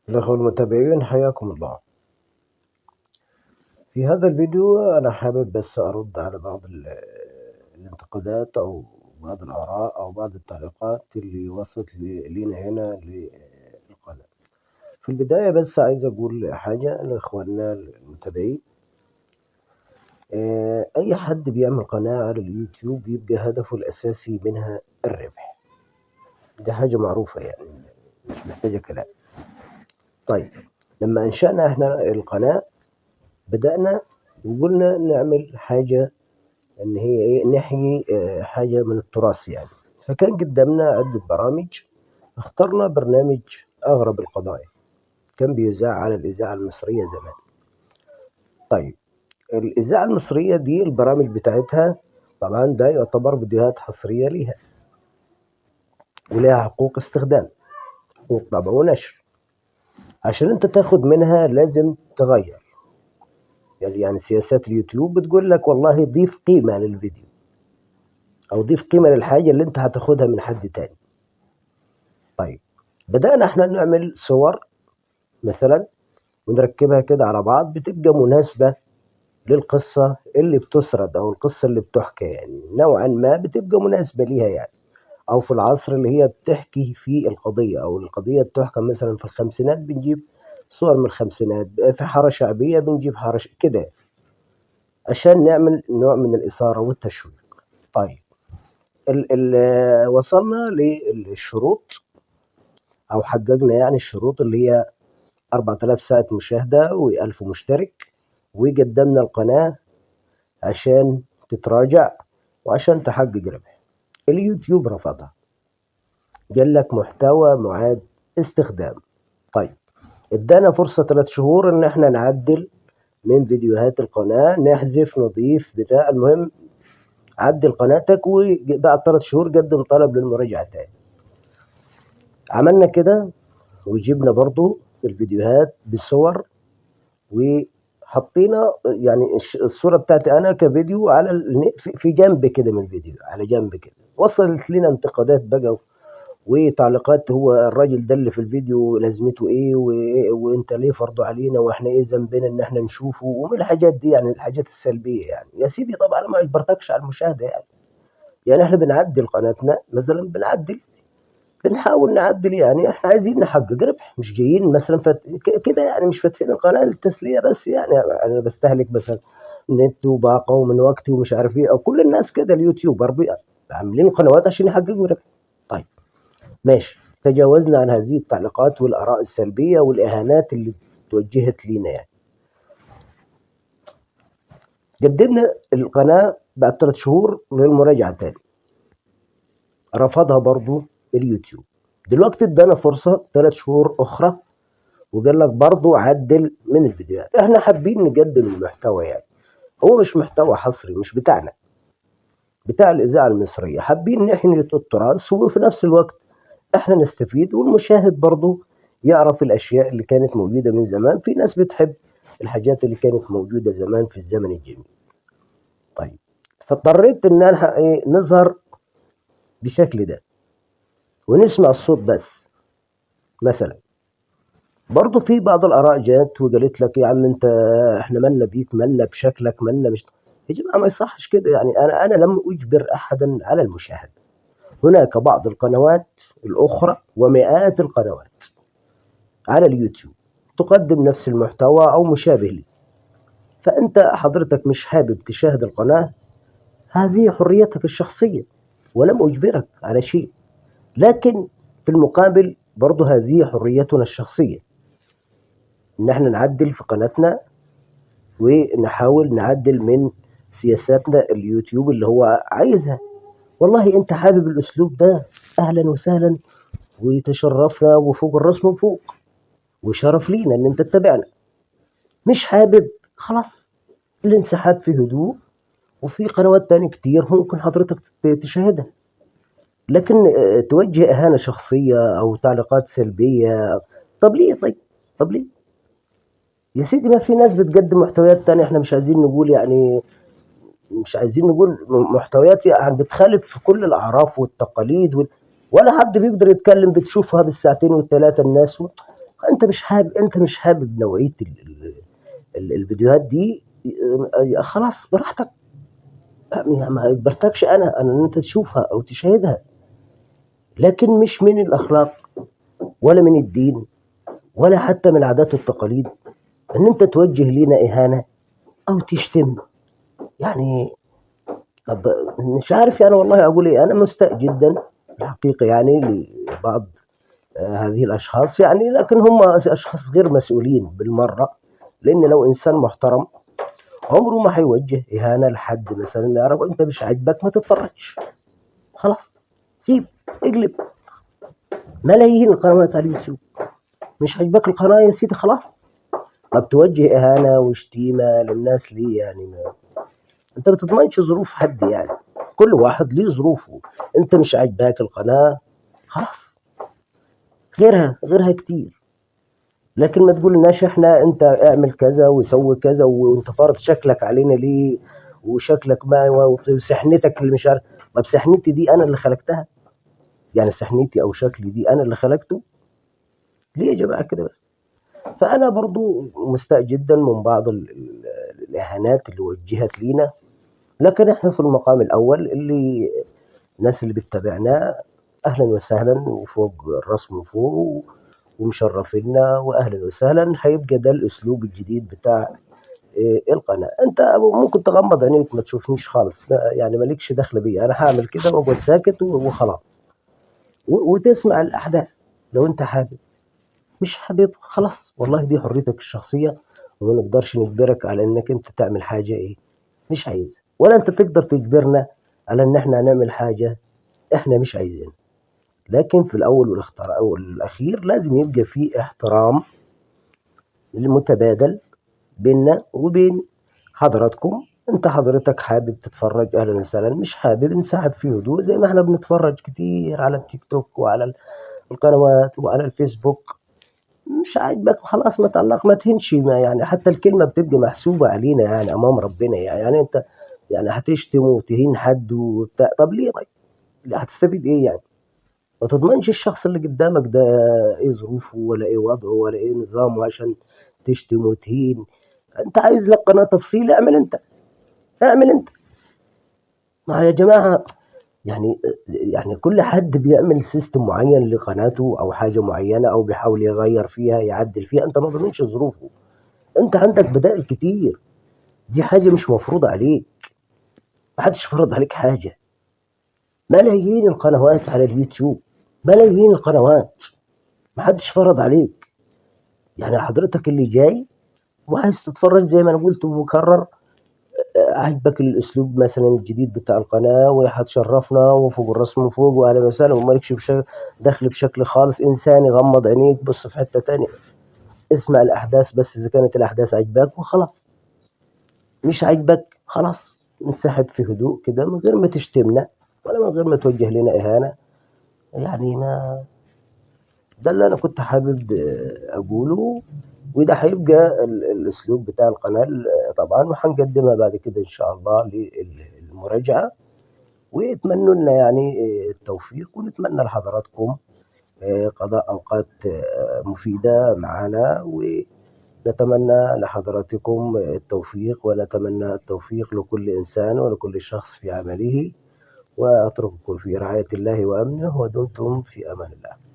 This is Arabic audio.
الأخوة المتابعين حياكم الله. في هذا الفيديو أنا حابب بس أرد على بعض الانتقادات أو بعض الآراء أو بعض التعليقات اللي وصلت لينا هنا للقناة. في البداية بس عايز أقول حاجة لإخواننا المتابعين. أي حد بيعمل قناة على اليوتيوب بيبقى هدفه الأساسي منها الربح. دي حاجة معروفة يعني، مش محتاجة كلام. طيب، لما أنشأنا إحنا القناة بدأنا وقلنا نعمل حاجة إن هي إيه، نحيي حاجة من التراث يعني. فكان قدامنا عدة برامج، اخترنا برنامج أغرب القضايا، كان بيذاع على الإذاعة المصرية زمان. طيب، الإذاعة المصرية دي البرامج بتاعتها طبعا ده يعتبر فيديوهات حصرية ليها ولها حقوق استخدام، حقوق طبع ونشر. عشان انت تاخد منها لازم تغير، يعني سياسات اليوتيوب بتقول لك والله ضيف قيمة للفيديو او ضيف قيمة للحاجة اللي انت هتاخدها من حد تاني. طيب، بدأنا احنا نعمل صور مثلا ونركبها كده على بعض بتبقى مناسبة للقصة اللي بتسرد أو القصة اللي بتحكى، يعني نوعا ما بتبقى مناسبة ليها يعني، أو في العصر اللي هي بتحكي فيه القضية، أو القضية بتحكى مثلا في الخمسينات بنجيب صور من الخمسينات، في حارة شعبية بنجيب حارة كده عشان نعمل نوع من الإثارة والتشويق. طيب، وصلنا للشروط أو حققنا يعني الشروط اللي هي 4000 ساعة مشاهدة و1000 مشترك، وقدمنا القناة عشان تتراجع وعشان تحقق ربح. اليوتيوب رفضها، قال لك محتوى معاد استخدام. طيب، ادانا فرصة 3 شهور ان احنا نعدل من فيديوهات القناة، نحذف نضيف بتاع، المهم عدل قناتك، وبعد 3 شهور قدم طلب للمراجعة تاني. عملنا كده وجبنا برضو الفيديوهات بصور، وحطينا يعني الصورة بتاعتي أنا كفيديو على في جنب كده من الفيديو، على جنب كده. وصلت لنا انتقادات بقى وتعليقات، هو الراجل ده اللي في الفيديو لازمته ايه وانت ليه فرضه علينا واحنا ايه ذنبنا ان احنا نشوفه، ومن الحاجات دي يعني الحاجات السلبية يعني. يا سيدي طبعا ما اجبرتكش على المشاهدة يعني احنا بنعدل قناتنا مثلا، بنحاول نعدل، يعني احنا عايزين نحقق ربح، مش جايين مثلا كده يعني، مش فاتحين القناه للتسليه بس يعني. انا بستهلك مثلا نت وباقه ومن وقتي ومش عارف ايه، او كل الناس كده اليوتيوبر عاملين قنوات عشان يحققوا ربح. طيب ماشي، تجاوزنا عن هذه التعليقات والاراء السلبيه والاهانات اللي توجهت لينا يعني. قدمنا القناه بعد 3 شهور للمراجعه تاني، رفضها برضو اليوتيوب. دلوقتي ادانا فرصه 3 شهور اخرى وقال لك برضو عدل من الفيديوهات. احنا حابين نقدم المحتوى يعني، هو مش محتوى حصري، مش بتاعنا، بتاع الإذاعة المصرية. حابين نحيي التراث وفي نفس الوقت احنا نستفيد، والمشاهد برضو يعرف الأشياء اللي كانت موجودة من زمان. في ناس بتحب الحاجات اللي كانت موجودة زمان في الزمن الجميل. طيب، فاضطريت ان انا ايه نظهر بشكل ده ونسمع الصوت بس مثلا. برضه في بعض الآراء جات وقالت لك يا عم أنت، إحنا مالنا بيك، مالنا بشكلك، مالنا مش. يا جماعة ما يصحش كده يعني. أنا لم أجبر أحدا على المشاهدة. هناك بعض القنوات الأخرى ومئات القنوات على اليوتيوب تقدم نفس المحتوى أو مشابه لي، فأنت حضرتك مش حابب تشاهد القناة، هذه حريتك الشخصية ولم أجبرك على شيء. لكن في المقابل برضه هذه حريتنا الشخصية إن احنا نعدل في قناتنا ونحاول نعدل من سياساتنا اليوتيوب اللي هو عايزها. والله انت حابب الاسلوب ده، اهلا وسهلا وتشرفنا وفوق الراس من فوق، وشرف لينا ان انت تتابعنا. مش حابب، خلاص، الانسحاب في هدوء، وفي قنوات تانية كتير ممكن حضرتك تشاهدها. لكن توجه اهانة شخصية او تعليقات سلبية، طب ليه؟ طب ليه يا سيدي؟ ما في ناس بتقدم محتويات تانية، احنا مش عايزين نقول يعني، مش عايزين نقول محتويات يعني بتخالف في كل الأعراف والتقاليد ولا حد بيقدر يتكلم، بتشوفها بالساعتين والثلاثة الناس أنت مش حابب نوعية الفيديوهات دي، خلاص براحتك. يعني ما اجبرتكش انا ان انت تشوفها او تشاهدها، لكن مش من الاخلاق ولا من الدين ولا حتى من العادات والتقاليد ان انت توجه لينا اهانه او تشتم. يعني طب مش عارف يعني والله اقول ايه. انا مستاء جدا الحقيقه يعني لبعض هذه الاشخاص يعني، لكن هم اشخاص غير مسؤولين بالمره. لان لو انسان محترم عمره ما هيوجه اهانه لحد مثلا يعرف انت مش عاجبك ما تتفرجش، خلاص سيب، اقلب. ملايين القنوات على اليوتيوب، مش عاجبك القناه يا سيدي خلاص. طب توجه اهانه وشتيمه للناس ليه يعني؟ ما انت ما بتضمنش ظروف حد يعني، كل واحد ليه ظروفه. انت مش عاجباك القناه خلاص، غيرها كتير. لكن ما تقولناش احنا انت اعمل كذا وسوي كذا وانت فارض شكلك علينا ليه، وشكلك ما وسحنتك اللي مش عارف. طب سحنتي دي انا اللي خلقتها؟ يعني سحنتي او شكلي دي انا اللي خلقته؟ ليه يا جماعه كده بس؟ فانا برضو مستاء جدا من بعض الاهانات اللي وجهت لينا. لكن احنا في المقام الاول اللي الناس اللي بتتابعنا اهلا وسهلا وفوق الراس من فوق ومشرفينا واهلا وسهلا. هيبقى ده الاسلوب الجديد بتاع القناه. انت ممكن تغمض عينيك ما تشوفنيش خالص، يعني مالكش دخل بيا. انا هعمل كده واقعد ساكت وخلاص، وتسمع الاحداث لو انت حابب. مش حابب خلاص، والله دي حريتك الشخصيه، وما نقدرش نجبرك على انك انت تعمل حاجه ايه مش عايزها، ولا انت تقدر تجبرنا على ان احنا نعمل حاجه احنا مش عايزينها. لكن في الاول والاخير لازم يبقى في احترام المتبادل بيننا وبين حضراتكم. انت حضرتك حابب تتفرج اهلا وسهلا، مش حابب انسحب في هدوء زي ما احنا بنتفرج كتير على التيك توك وعلى القنوات وعلى الفيسبوك. مش عاجبك خلاص ما تعلق ما تهنش، ما يعني حتى الكلمة بتبقى محسوبة علينا يعني أمام ربنا. يعني أنت يعني هتشتم وتهين حد وبتاع، طب ليه طيب؟ هتستفيد إيه يعني؟ ما تضمنش الشخص اللي قدامك ده إيه ظروفه ولا إيه وضعه ولا إيه نظامه عشان تشتم وتهين. أنت عايز لك قناة تفصيل، اعمل أنت. ما يا جماعة يعني كل حد بيعمل سيستم معين لقناته أو حاجة معينة أو بيحاول يغير فيها يعدل فيها. أنت ما ضمنش ظروفه، انت عندك بدائل كتير. دي حاجة مش مفروضة عليك، محدش فرض عليك حاجة. ملايين القنوات على اليوتيوب، ملايين القنوات، محدش فرض عليك. يعني حضرتك اللي جاي وعايز تتفرج زي ما انا قلت ومكرر، عاجبك الاسلوب مثلا الجديد بتاع القناة وهتشرفنا وفوق الراس من فوق واهلا وسهلا، ومالكش دخل بشكل خالص انساني. غمض عينيك بص في حتة تانية، اسمع الاحداث بس اذا كانت الاحداث عجباك وخلاص. مش عاجبك خلاص انسحب في هدوء كده من غير ما تشتمنا ولا من غير ما توجه لنا إهانة. يعني ما ده اللي أنا كنت حابب أقوله. وده هيبقى الأسلوب بتاع القناة طبعا، وهنقدمها بعد كده إن شاء الله للمراجعة. ويتمنوا لنا يعني التوفيق، ونتمنى لحضراتكم قضاء أوقات مفيدة معنا. نتمنى لحضراتكم التوفيق، ونتمنى التوفيق لكل إنسان ولكل شخص في عمله. وأترككم في رعاية الله وأمنه، ودمتم في أمان الله.